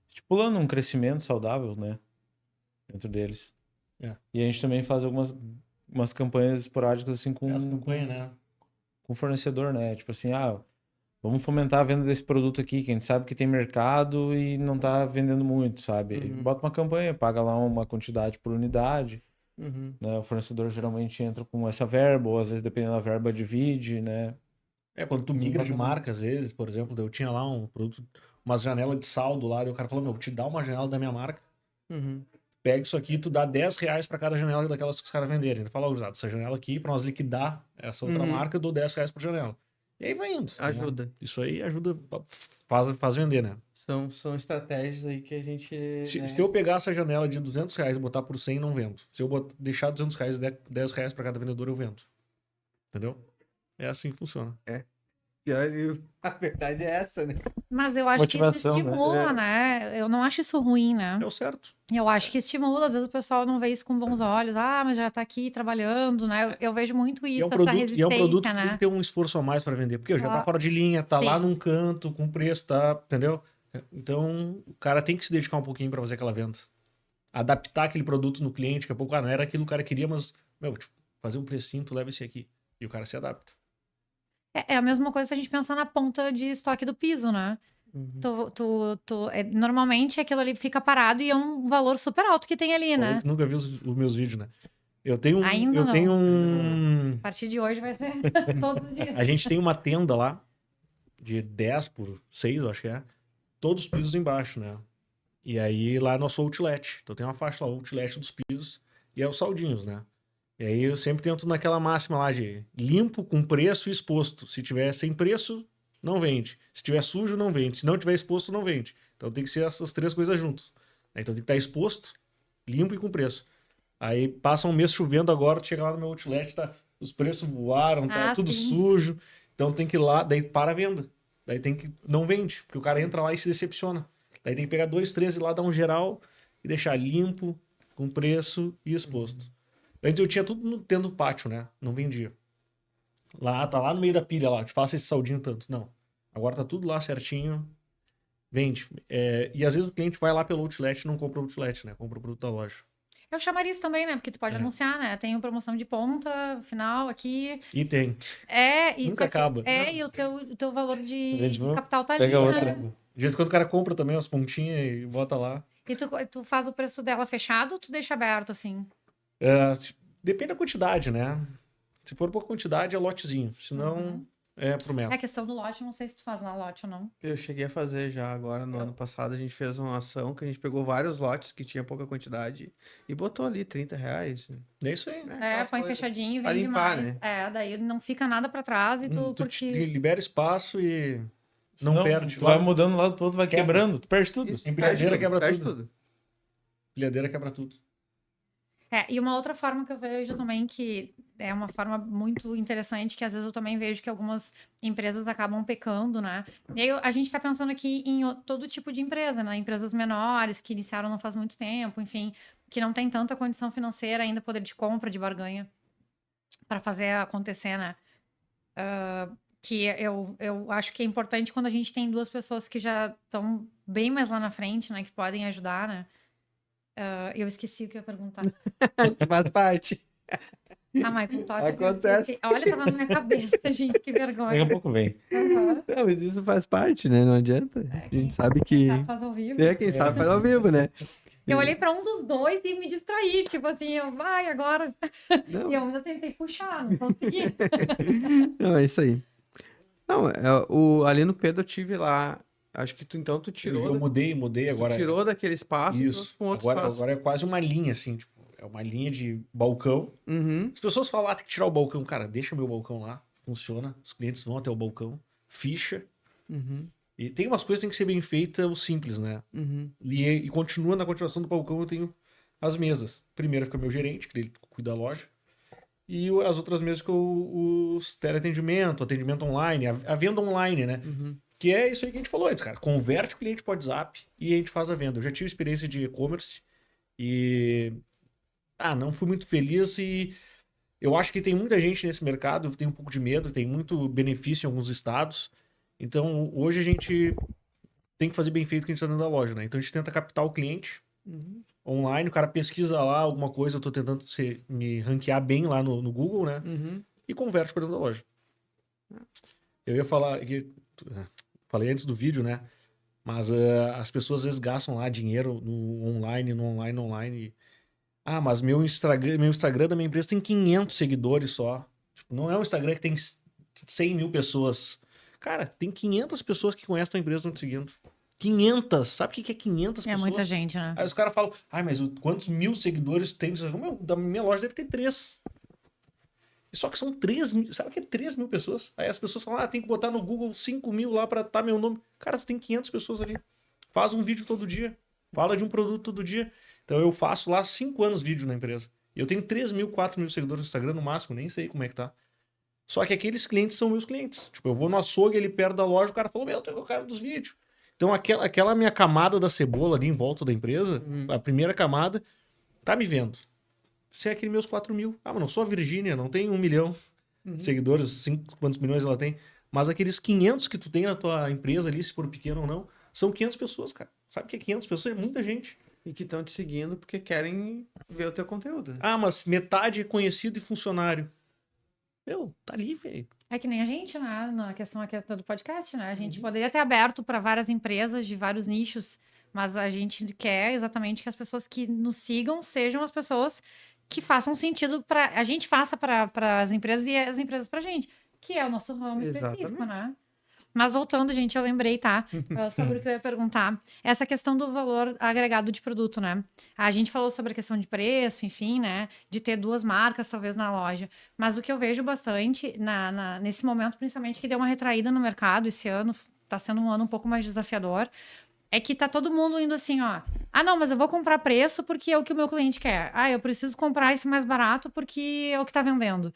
Estipulando um crescimento saudável, né? Dentro deles. E a gente também faz umas campanhas esporádicas, assim, com Essa campanha, né? com o fornecedor, né? Tipo assim, vamos fomentar a venda desse produto aqui, que a gente sabe que tem mercado e não tá vendendo muito, sabe? Bota uma campanha, paga lá uma quantidade por unidade, né? O fornecedor geralmente entra com essa verba, ou às vezes dependendo da verba divide, né? Quando tu migra de marca, às vezes, por exemplo, eu tinha lá um produto, umas janelas de saldo lá, e o cara falou, vou te dar uma janela da minha marca, pega isso aqui, tu dá R$10 pra cada janela daquelas que os caras venderem. Ele fala, gurizada, essa janela aqui, pra nós liquidar essa outra marca, eu dou R$10 por janela. E aí vai indo. Ajuda. Né? Isso aí ajuda, faz vender, né? São estratégias aí que a gente... Se eu pegar essa janela de R$200 e botar por 100, não vendo. Se eu deixar R$200 e der R$10 pra cada vendedor, eu vendo. Entendeu? É assim que funciona. A verdade é essa, né? Mas eu acho Motivação, que isso estimula, né? Eu não acho isso ruim, né? É o certo. Eu acho que estimula, às vezes o pessoal não vê isso com bons olhos. Ah, mas já tá aqui trabalhando, né? Eu vejo muito isso, essa resistência, e é um produto que né? tem que ter um esforço a mais para vender, porque já tá fora de linha, tá lá num canto, com preço, tá, entendeu? Então, o cara tem que se dedicar um pouquinho para fazer aquela venda. Adaptar aquele produto no cliente, daqui a pouco, não era aquilo que o cara queria, mas, fazer um precinho, tu leva esse aqui. E o cara se adapta. É a mesma coisa se a gente pensar na ponta de estoque do piso, né? Normalmente aquilo ali fica parado e é um valor super alto que tem ali, né? Tu nunca viu os meus vídeos, né? Eu tenho um... Ainda não. A partir de hoje vai ser todos os dias. A gente tem uma tenda lá, de 10 por 6, eu acho que é. Todos os pisos embaixo, né? E aí lá é nosso outlet. Então tem uma faixa lá, outlet dos pisos, e é os saldinhos, né? E aí eu sempre tento naquela máxima lá de limpo, com preço e exposto. Se tiver sem preço, não vende. Se tiver sujo, não vende. Se não tiver exposto, não vende. Então tem que ser essas três coisas juntas. Então tem que estar exposto, limpo e com preço. Aí passa um mês chovendo agora, chega lá no meu outlet, os preços voaram, tá tudo sujo. Então tem que ir lá, daí para a venda. Daí tem que... Não vende, porque o cara entra lá e se decepciona. Daí tem que pegar 2, 3 e lá dar um geral e deixar limpo, com preço e exposto. Antes eu tinha tudo dentro do pátio, né? Não vendia. Tá lá no meio da pilha lá, te faça esse saldinho tanto. Não. Agora tá tudo lá certinho. Vende. E às vezes o cliente vai lá pelo outlet e não compra o outlet, né? Compra o produto da loja. Eu chamaria isso também, né? Porque tu pode anunciar, né? Tem promoção de ponta, final, aqui. E tem. E nunca acaba. E o teu valor de capital tá Pega ali, outra. né? De vez em quando o cara compra também as pontinhas e bota lá. E tu faz o preço dela fechado ou tu deixa aberto, assim? Depende da quantidade, né? Se for pouca quantidade, é lotezinho. Se não, é pro metro. É a questão do lote, não sei se tu faz na lote ou não. Eu cheguei a fazer já agora, no ano passado, a gente fez uma ação que a gente pegou vários lotes que tinha pouca quantidade e botou ali R$30. É isso aí. Põe fechadinho e pra vende limpar, mais. né? Daí não fica nada pra trás e tu... Tu libera espaço e não Senão, perde. Tu vai mudando lá do outro, vai quebrando, tu perde tudo. Empilhadeira quebra perde tudo. Empilhadeira quebra tudo. E uma outra forma que eu vejo também, que é uma forma muito interessante, que às vezes eu também vejo que algumas empresas acabam pecando, né? E aí a gente tá pensando aqui em todo tipo de empresa, né? Empresas menores, que iniciaram não faz muito tempo, enfim, que não tem tanta condição financeira ainda, poder de compra, de barganha, para fazer acontecer, né? Que eu acho que é importante quando a gente tem duas pessoas que já estão bem mais lá na frente, né? Que podem ajudar, né? Eu esqueci o que eu ia perguntar. Faz parte. Michael, toca. Acontece. Olha, tava na minha cabeça, gente, que vergonha. Daqui a pouco vem. Não, mas isso faz parte, né? Não adianta. A gente sabe que... Quem sabe faz ao vivo. Quem sabe faz ao vivo, né? Eu olhei pra um dos dois e me distraí, tipo assim, vai agora. Não. E eu ainda tentei puxar, não consegui. Não, é isso aí. Não, ali no Pedro eu tive lá... Acho que tu tirou... Eu mudei agora. Tu tirou daquele espaço e trouxe pra um outro espaço. Agora é quase uma linha, assim, tipo, é uma linha de balcão. Uhum. As pessoas falam, tem que tirar o balcão. Cara, deixa meu balcão lá, funciona. Os clientes vão até o balcão, ficha. Uhum. E tem umas coisas que tem que ser bem feitas, o simples, né? Uhum. E continua na continuação do balcão, eu tenho as mesas. Primeiro fica meu gerente, que ele cuida da loja. E as outras mesas ficam os teleatendimento, atendimento online, a venda online, né? Uhum. Que é isso aí que a gente falou antes, cara. Converte o cliente para o WhatsApp e a gente faz a venda. Eu já tive experiência de e-commerce e... não fui muito feliz e eu acho que tem muita gente nesse mercado, tem um pouco de medo, tem muito benefício em alguns estados. Então, hoje a gente tem que fazer bem feito o que a gente está dentro da loja, né? Então, a gente tenta captar o cliente online, o cara pesquisa lá alguma coisa, eu estou tentando me ranquear bem lá no Google, né? Uhum. E converte para dentro da loja. Eu ia falar que falei antes do vídeo, né? Mas as pessoas às vezes gastam lá dinheiro no online. Mas meu Instagram da minha empresa tem 500 seguidores só. Tipo, não é um Instagram que tem 100 mil pessoas. Cara, tem 500 pessoas que conhecem a tua empresa e estão te seguindo. 500! Sabe o que é 500 pessoas? É muita gente, né? Aí os caras falam, mas quantos mil seguidores tem? Meu, da minha loja deve ter 3. Só que são 3 mil. Sabe o que é 3 mil pessoas? Aí as pessoas falam, tem que botar no Google 5 mil lá pra estar meu nome. Cara, tu tem 500 pessoas ali. Faz um vídeo todo dia. Fala de um produto todo dia. Então eu faço lá 5 anos vídeo na empresa. Eu tenho 3 mil, 4 mil seguidores no Instagram no máximo, nem sei como é que tá. Só que aqueles clientes são meus clientes. Tipo, eu vou no açougue ali perto da loja, o cara falou, eu tenho o cara dos vídeos. Então aquela minha camada da cebola ali em volta da empresa, a primeira camada, tá me vendo. Se é aquele meus 4 mil. Mas não sou a Virgínia, não tem 1 milhão de seguidores, quantos milhões ela tem. Mas aqueles 500 que tu tem na tua empresa ali, se for pequeno ou não, são 500 pessoas, cara. Sabe o que é 500 pessoas? É muita gente. E que estão te seguindo porque querem ver o teu conteúdo. Né? Mas metade é conhecido e funcionário. Meu, tá ali, velho. É que nem a gente, né? Na questão aqui do podcast, né? A gente poderia ter aberto para várias empresas de vários nichos, mas a gente quer exatamente que as pessoas que nos sigam sejam as pessoas que façam sentido para a gente faça para as empresas e as empresas para a gente, que é o nosso ramo específico, né? Mas voltando, gente, eu lembrei, tá? Sobre o que eu ia perguntar. Essa questão do valor agregado de produto, né? A gente falou sobre a questão de preço, enfim, né? De ter 2 marcas, talvez, na loja. Mas o que eu vejo bastante nesse momento, principalmente, que deu uma retraída no mercado esse ano, tá sendo um ano um pouco mais desafiador, é que tá todo mundo indo assim, ó. Não, mas eu vou comprar preço porque é o que o meu cliente quer. Eu preciso comprar esse mais barato porque é o que tá vendendo.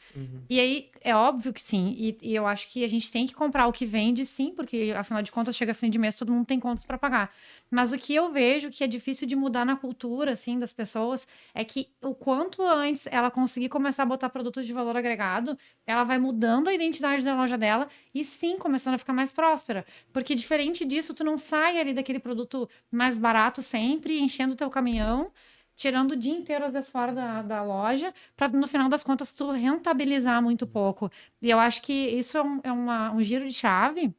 E aí, é óbvio que sim. E eu acho que a gente tem que comprar o que vende, sim, porque afinal de contas, chega fim de mês, todo mundo tem contas para pagar. Mas o que eu vejo que é difícil de mudar na cultura, assim, das pessoas, é que o quanto antes ela conseguir começar a botar produtos de valor agregado, ela vai mudando a identidade da loja dela e sim, começando a ficar mais próspera. Porque diferente disso, tu não sai ali daquele produto mais barato sempre, enchendo o teu caminhão, tirando o dia inteiro, às vezes, fora da loja, para no final das contas tu rentabilizar muito pouco. E eu acho que isso é um giro de chave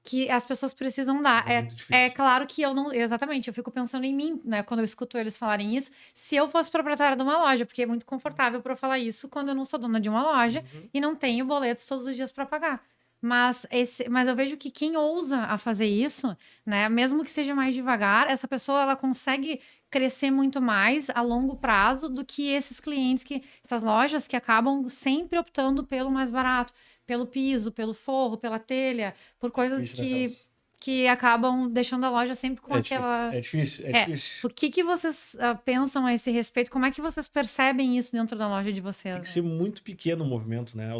que as pessoas precisam dar. É claro que eu não... Exatamente, eu fico pensando em mim, né? Quando eu escuto eles falarem isso, se eu fosse proprietária de uma loja, porque é muito confortável para eu falar isso quando eu não sou dona de uma loja e não tenho boletos todos os dias para pagar. Mas eu vejo que quem ousa a fazer isso, né, mesmo que seja mais devagar, essa pessoa ela consegue crescer muito mais a longo prazo do que esses clientes essas lojas que acabam sempre optando pelo mais barato, pelo piso, pelo forro, pela telha, por coisas que acabam deixando a loja sempre com aquela... É difícil. O que vocês pensam a esse respeito? Como é que vocês percebem isso dentro da loja de vocês? Tem que ser muito pequeno o movimento, né?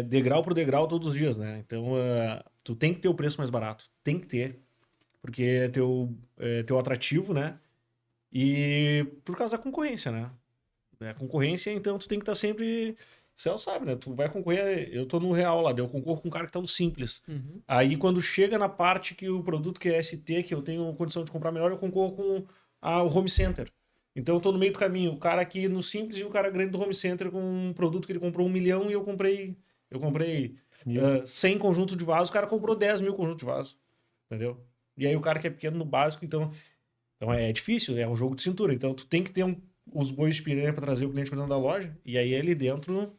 Degrau por degrau todos os dias, né? Então, tu tem que ter o preço mais barato. Tem que ter. Porque é teu atrativo, né? E por causa da concorrência, né? A concorrência, então, tu tem que estar sempre... Você sabe, né? Tu vai concorrer... Eu tô no real lá, eu concorro com um cara que tá no simples. Aí, quando chega na parte que o produto que é ST, que eu tenho condição de comprar melhor, eu concorro com o home center. Então, eu tô no meio do caminho. O cara aqui no simples e o cara grande do home center com um produto que ele comprou 1 milhão e eu comprei 100 conjuntos de vaso, o cara comprou 10 mil conjuntos de vaso. Entendeu? E aí, o cara que é pequeno no básico, então é difícil, é um jogo de cintura. Então, tu tem que ter os bois de piranha para trazer o cliente para dentro da loja. E aí, ali dentro...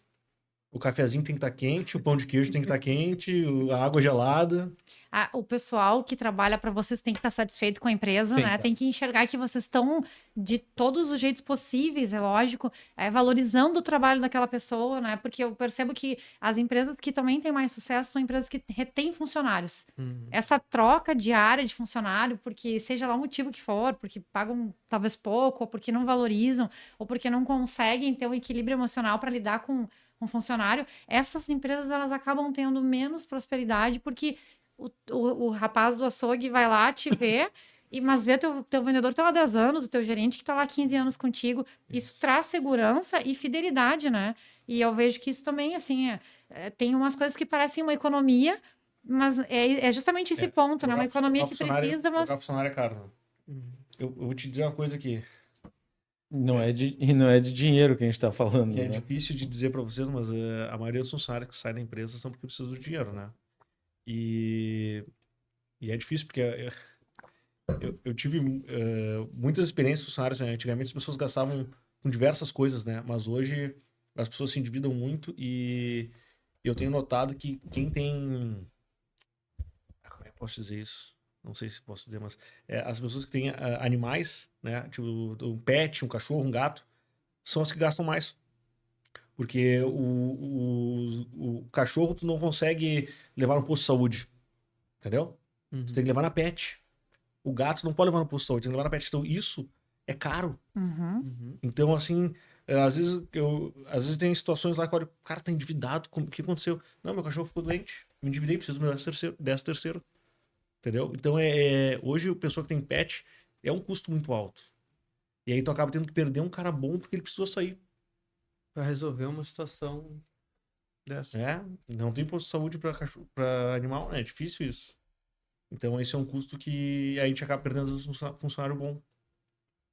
O cafezinho tem que estar quente, o pão de queijo tem que estar quente, a água gelada. O pessoal que trabalha para vocês tem que estar satisfeito com a empresa, né? Tem que enxergar que vocês estão de todos os jeitos possíveis, é lógico, valorizando o trabalho daquela pessoa, né? Porque eu percebo que as empresas que também têm mais sucesso são empresas que retêm funcionários. Essa troca diária de funcionário, porque seja lá o motivo que for, porque pagam talvez pouco, ou porque não valorizam, ou porque não conseguem ter um equilíbrio emocional para lidar com um funcionário, essas empresas elas acabam tendo menos prosperidade porque o rapaz do açougue vai lá te ver, mas vê teu vendedor que tá lá há 10 anos, o teu gerente que tá lá há 15 anos contigo. Isso traz segurança e fidelidade, né? E eu vejo que isso também, assim, tem umas coisas que parecem uma economia, mas é justamente esse ponto, né? Uma economia que precisa... Mas... funcionário é caro. Eu vou te dizer uma coisa aqui. Não é de dinheiro que a gente tá falando. É difícil de dizer para vocês, mas a maioria dos funcionários que saem da empresa são porque precisam do dinheiro, né? E é difícil, porque eu tive muitas experiências funcionárias, né? Antigamente as pessoas gastavam com diversas coisas, né? Mas hoje as pessoas se endividam muito e eu tenho notado que quem tem... Como é que eu posso dizer isso? Não sei se posso dizer, mas as pessoas que têm animais, né? Tipo, um pet, um cachorro, um gato, são as que gastam mais. Porque o cachorro tu não consegue levar no posto de saúde, entendeu? Tu tem que levar na pet. O gato não pode levar no posto de saúde, tem que levar na pet. Então isso é caro. Uhum. Então, assim, às vezes tem situações lá que olha, o cara tá endividado, o que aconteceu? Não, meu cachorro ficou doente, me endividei, preciso do meu 13º. Entendeu? Então, hoje a pessoa que tem pet é um custo muito alto. E aí tu acaba tendo que perder um cara bom porque ele precisou sair. Pra resolver uma situação dessa. Não tem posto de saúde para animal, né? É difícil isso. Então, esse é um custo que a gente acaba perdendo um funcionário bom.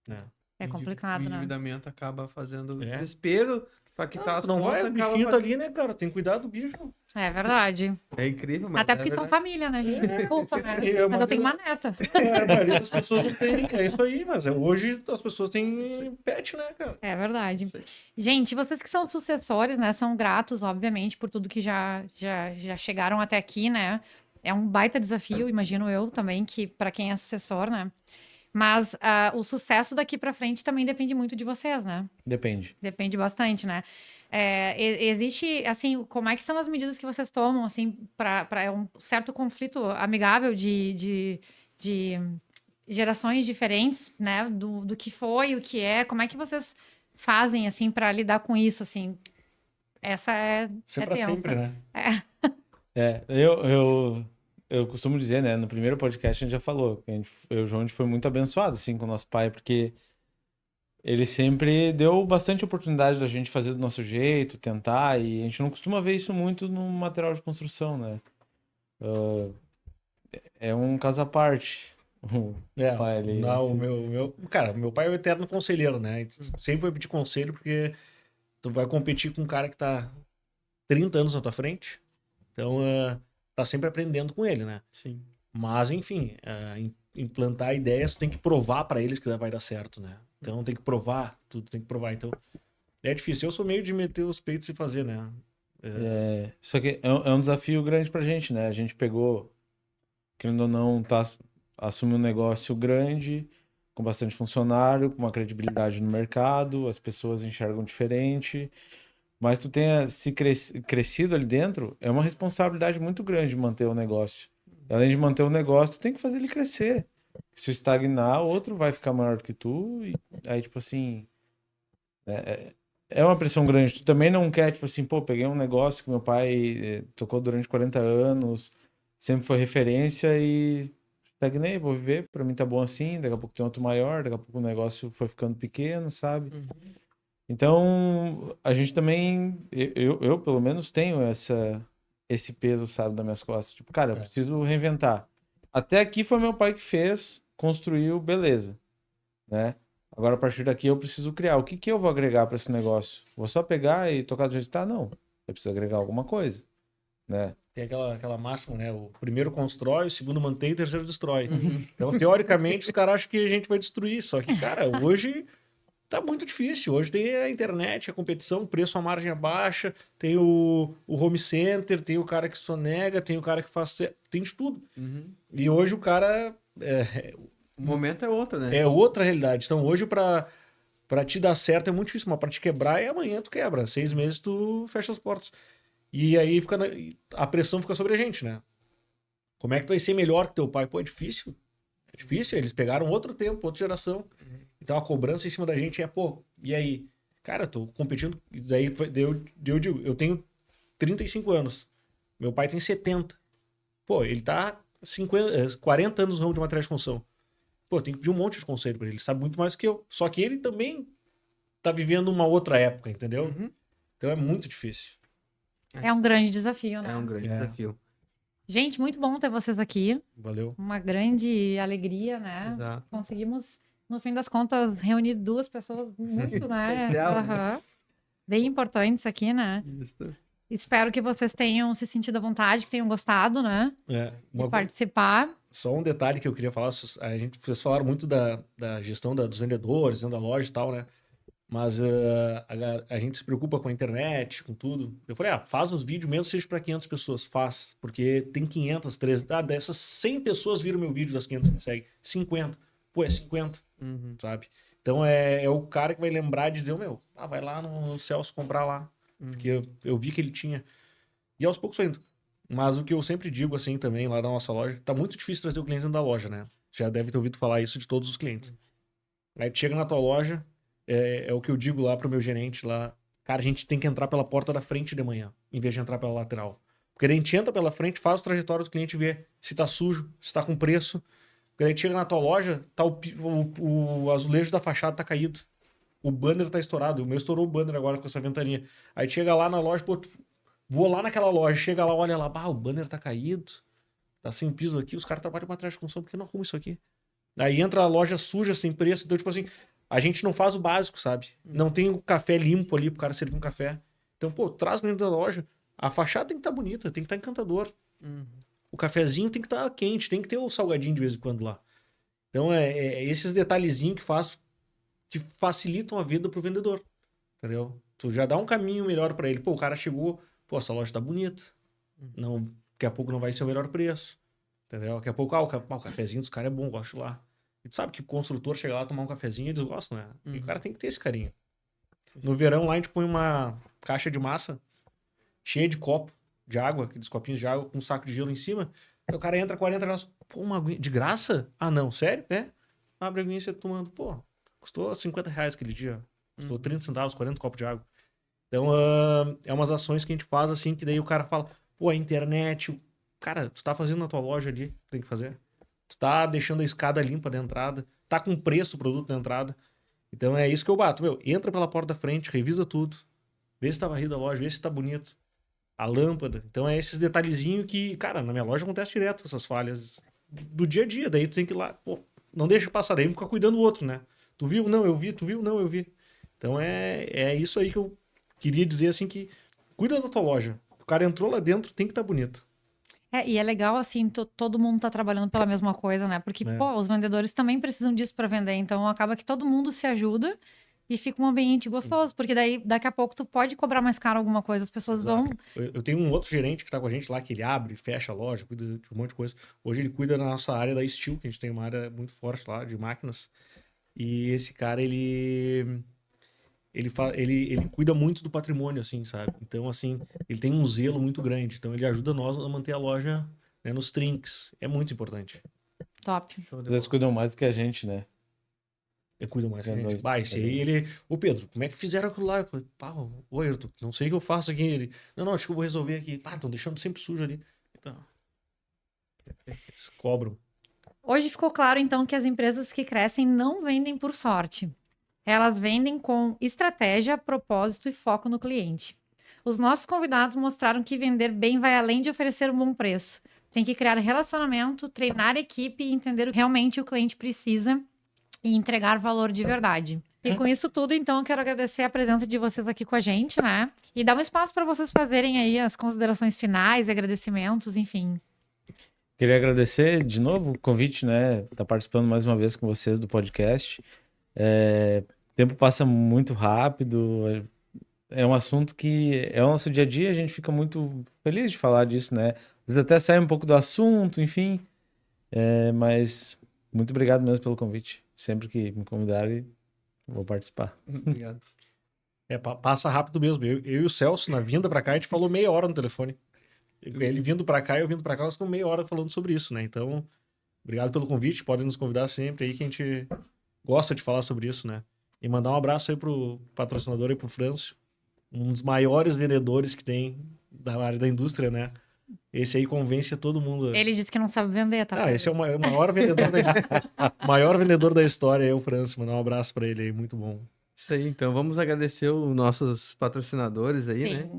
Né? É complicado, O né? endividamento acaba fazendo É. desespero pra quitar as Não vai, contas. o bichinho tá ali, né, cara? Tem que cuidar do bicho. É verdade. É incrível, mas Até é porque são verdade. família, né, gente? Desculpa, né? É, Mas eu tenho uma neta. A maioria das pessoas não tem. É isso aí, mas hoje as pessoas têm pet, né, cara? É verdade. Gente, vocês que são sucessores, né, são gratos, obviamente, por tudo que já chegaram até aqui, né? É um baita desafio, imagino eu também, que para quem é sucessor, né? Mas o sucesso daqui para frente também depende muito de vocês, né? Depende. Depende bastante, né? Existe, assim, como é que são as medidas que vocês tomam, assim, para um certo conflito amigável de gerações diferentes, né? Do que foi, o que é, como é que vocês fazem, assim, para lidar com isso, assim? Essa Isso é é pra tensa. sempre, né? Eu costumo dizer, né? No primeiro podcast a gente já falou que eu e o João, a gente foi muito abençoado, assim, com o nosso pai, porque ele sempre deu bastante oportunidade da gente fazer do nosso jeito, tentar, e a gente não costuma ver isso muito no material de construção, né? É um caso à parte. O pai ali, Não, assim. cara, meu pai é o eterno conselheiro, né? Sempre vai pedir conselho porque tu vai competir com um cara que tá 30 anos na tua frente. Então, tá sempre aprendendo com ele, né? Sim. Mas, enfim, implantar ideias, tu tem que provar pra eles que vai dar certo, né? Então, tem que provar, tudo tem que provar. Então, é difícil. Eu sou meio de meter os peitos e fazer, né? Só que é um desafio grande pra gente, né? A gente pegou, querendo ou não, assumiu um negócio grande, com bastante funcionário, com uma credibilidade no mercado, as pessoas enxergam diferente, mas tu tenha se crescido ali dentro, é uma responsabilidade muito grande manter o negócio. Além de manter o negócio, tu tem que fazer ele crescer. Se estagnar, outro vai ficar maior do que tu, e aí, tipo assim, é uma pressão grande. Tu também não quer, tipo assim, pô, peguei um negócio que meu pai tocou durante 40 anos, sempre foi referência e estagnei, vou viver, pra mim tá bom assim, daqui a pouco tem outro maior, daqui a pouco o negócio foi ficando pequeno, sabe? Então, a gente também, eu pelo menos tenho esse peso, sabe, nas minhas costas. Tipo, cara, eu preciso reinventar. Até aqui foi meu pai que fez, construiu, beleza, né? Agora, a partir daqui, eu preciso criar. O que que eu vou agregar para esse negócio? Vou só pegar e tocar do jeito que tá? Não. Eu preciso agregar alguma coisa, né? Tem aquela máxima, né? O primeiro constrói, o segundo mantém, o terceiro destrói. Então, teoricamente, os caras acham que a gente vai destruir. Só que, cara, hoje tá muito difícil. Hoje tem a internet, a competição, o preço, a margem é baixa, tem o home center, tem o cara que sonega, tem o cara que faz... Tem de tudo. E hoje o cara... O momento é outro, né? É outra realidade. Então, hoje, pra te dar certo é muito difícil, mas pra te quebrar é amanhã tu quebra. 6 meses tu fecha as portas. E aí a pressão fica sobre a gente, né? Como é que tu vai ser melhor que teu pai? Pô, é difícil. É difícil. Eles pegaram outro tempo, outra geração. Então a cobrança em cima da gente é, pô, e aí? Cara, eu tô competindo. Daí eu digo, eu tenho 35 anos. Meu pai tem 70. Pô, ele tá 40 anos no ramo de material de construção. Pô, tem que pedir um monte de conselho pra ele. Ele sabe muito mais que eu. Só que ele também tá vivendo uma outra época, entendeu? Então é muito difícil. É um grande desafio, né? É um grande desafio. Gente, muito bom ter vocês aqui. Valeu. Uma grande alegria, né? Exato. Conseguimos, no fim das contas, reunir duas pessoas muito, né? Especial, né? Bem importantes aqui, né? Isso. Espero que vocês tenham se sentido à vontade, que tenham gostado, né? De participar. Só um detalhe que eu queria falar, vocês falaram muito da gestão dos vendedores, da loja e tal, né? Mas a gente se preocupa com a internet, com tudo. Eu falei, faz uns vídeos mesmo, seja para 500 pessoas, faz. Porque tem 500, 300, dessas 100 pessoas viram meu vídeo das 500 que me seguem. 50. Pô, é 50, sabe? Então é o cara que vai lembrar de dizer, vai lá no Celso comprar lá. Porque eu vi que ele tinha. E aos poucos foi indo. Mas o que eu sempre digo, assim, também, lá da nossa loja, tá muito difícil trazer o cliente dentro da loja, né? Já deve ter ouvido falar isso de todos os clientes. Aí tu chega na tua loja, é o que eu digo lá pro meu gerente lá, cara, a gente tem que entrar pela porta da frente de manhã, em vez de entrar pela lateral. Porque daí a gente entra pela frente, faz o trajetório do cliente ver se tá sujo, se tá com preço. Porque daí a gente chega na tua loja, tá o azulejo da fachada tá caído. O banner tá estourado. O meu estourou o banner agora com essa ventania. Aí chega lá na loja, pô, vou lá naquela loja, chega lá, olha lá, o banner tá caído, tá sem piso aqui, os caras trabalham pra trás de construção, por que não arruma isso aqui? Aí entra a loja suja, sem preço, então, tipo assim, a gente não faz o básico, sabe? Não tem o café limpo ali pro cara servir um café. Então, pô, traz dentro da loja, a fachada tem que estar bonita, tem que estar encantador. O cafezinho tem que estar quente, tem que ter o salgadinho de vez em quando lá. Então, é esses detalhezinhos que facilitam a vida pro vendedor, entendeu? Tu já dá um caminho melhor para ele. Pô, o cara chegou, pô, essa loja tá bonita. Não, daqui a pouco não vai ser o melhor preço, entendeu? Daqui a pouco, o cafezinho dos caras é bom, gosto lá. E tu sabe que o construtor chega lá tomar um cafezinho, eles gostam, né? E o cara tem que ter esse carinho. No verão lá a gente põe uma caixa de massa cheia de copo de água, aqueles copinhos de água com um saco de gelo em cima. Aí o cara entra 40 reais, pô, uma aguinha de graça? Ah, não, sério? Abre a aguinha e você tomando, pô. Custou 50 reais aquele dia. Custou 30 centavos, 40 copos de água. Então, é umas ações que a gente faz assim, que daí o cara fala, pô, a internet... Cara, tu tá fazendo na tua loja ali, tem que fazer. Tu tá deixando a escada limpa da entrada. Tá com preço o produto da entrada. Então, é isso que eu bato. Entra pela porta da frente, revisa tudo. Vê se tá varrida a loja, vê se tá bonito. A lâmpada. Então, é esses detalhezinhos que, cara, na minha loja acontece direto essas falhas do dia a dia. Daí tu tem que ir lá, pô, não deixa passar. Daí fica cuidando do outro, né? Tu viu? Não, eu vi. Tu viu? Não, eu vi. Então é isso aí que eu queria dizer, assim, que cuida da tua loja. O cara entrou lá dentro, tem que estar bonito. E é legal, assim, todo mundo tá trabalhando pela mesma coisa, né? Porque, pô, os vendedores também precisam disso para vender. Então, acaba que todo mundo se ajuda e fica um ambiente gostoso. Porque daí, daqui a pouco, tu pode cobrar mais caro alguma coisa. As pessoas vão... Eu tenho um outro gerente que tá com a gente lá, que ele abre, fecha a loja, cuida de um monte de coisa. Hoje ele cuida da nossa área da Steel, que a gente tem uma área muito forte lá, de máquinas. E esse cara, ele cuida muito do patrimônio, assim, sabe? Então, assim, ele tem um zelo muito grande. Então, ele ajuda nós a manter a loja, né, nos trinques. É muito importante. Top. Eles cuidam mais do que a gente, né? Ele cuida mais que a gente. Esse aí, ele... Ô, Pedro, como é que fizeram aquilo lá? Eu falei, ô, Ayrton, não sei o que eu faço aqui. Ele, não, acho que eu vou resolver aqui. Estão deixando sempre sujo ali. Então, eles cobram. Hoje ficou claro, então, que as empresas que crescem não vendem por sorte. Elas vendem com estratégia, propósito e foco no cliente. Os nossos convidados mostraram que vender bem vai além de oferecer um bom preço. Tem que criar relacionamento, treinar a equipe e entender realmente o cliente precisa e entregar valor de verdade. E com isso tudo, então, eu quero agradecer a presença de vocês aqui com a gente, né? E dar um espaço para vocês fazerem aí as considerações finais, agradecimentos, enfim. Queria agradecer de novo o convite, né? Tá participando mais uma vez com vocês do podcast. O tempo passa muito rápido. É um assunto que é o nosso dia a dia, a gente fica muito feliz de falar disso, né? Às vezes até sai um pouco do assunto, enfim. Mas muito obrigado mesmo pelo convite. Sempre que me convidarem, vou participar. Obrigado. Passa rápido mesmo. Eu e o Celso, na vinda pra cá, a gente falou meia hora no telefone. Ele vindo pra cá e eu vindo pra cá, nós ficamos meia hora falando sobre isso, né? Então, obrigado pelo convite. Podem nos convidar sempre aí, que a gente gosta de falar sobre isso, né? E mandar um abraço aí pro patrocinador aí, pro Frâncio. Um dos maiores vendedores que tem da área da indústria, né? Esse aí convence todo mundo. Ele disse que não sabe vender, tá? Esse é o maior vendedor maior vendedor da história, é o Frâncio. Mandar um abraço pra ele aí, muito bom. Isso aí, então vamos agradecer os nossos patrocinadores aí, né?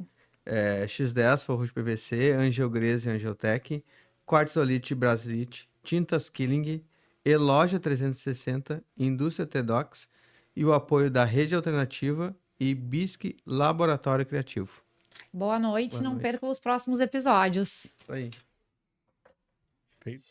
X10, Forro de PVC, Angelgrez e Angeltec, Quartzolite e Brasilite, Tintas Killing, Eloja 360, Indústria Tedox e o apoio da Rede Alternativa e Bisque Laboratório Criativo. Boa noite, Boa não noite. percam os próximos episódios. Isso aí. Feito.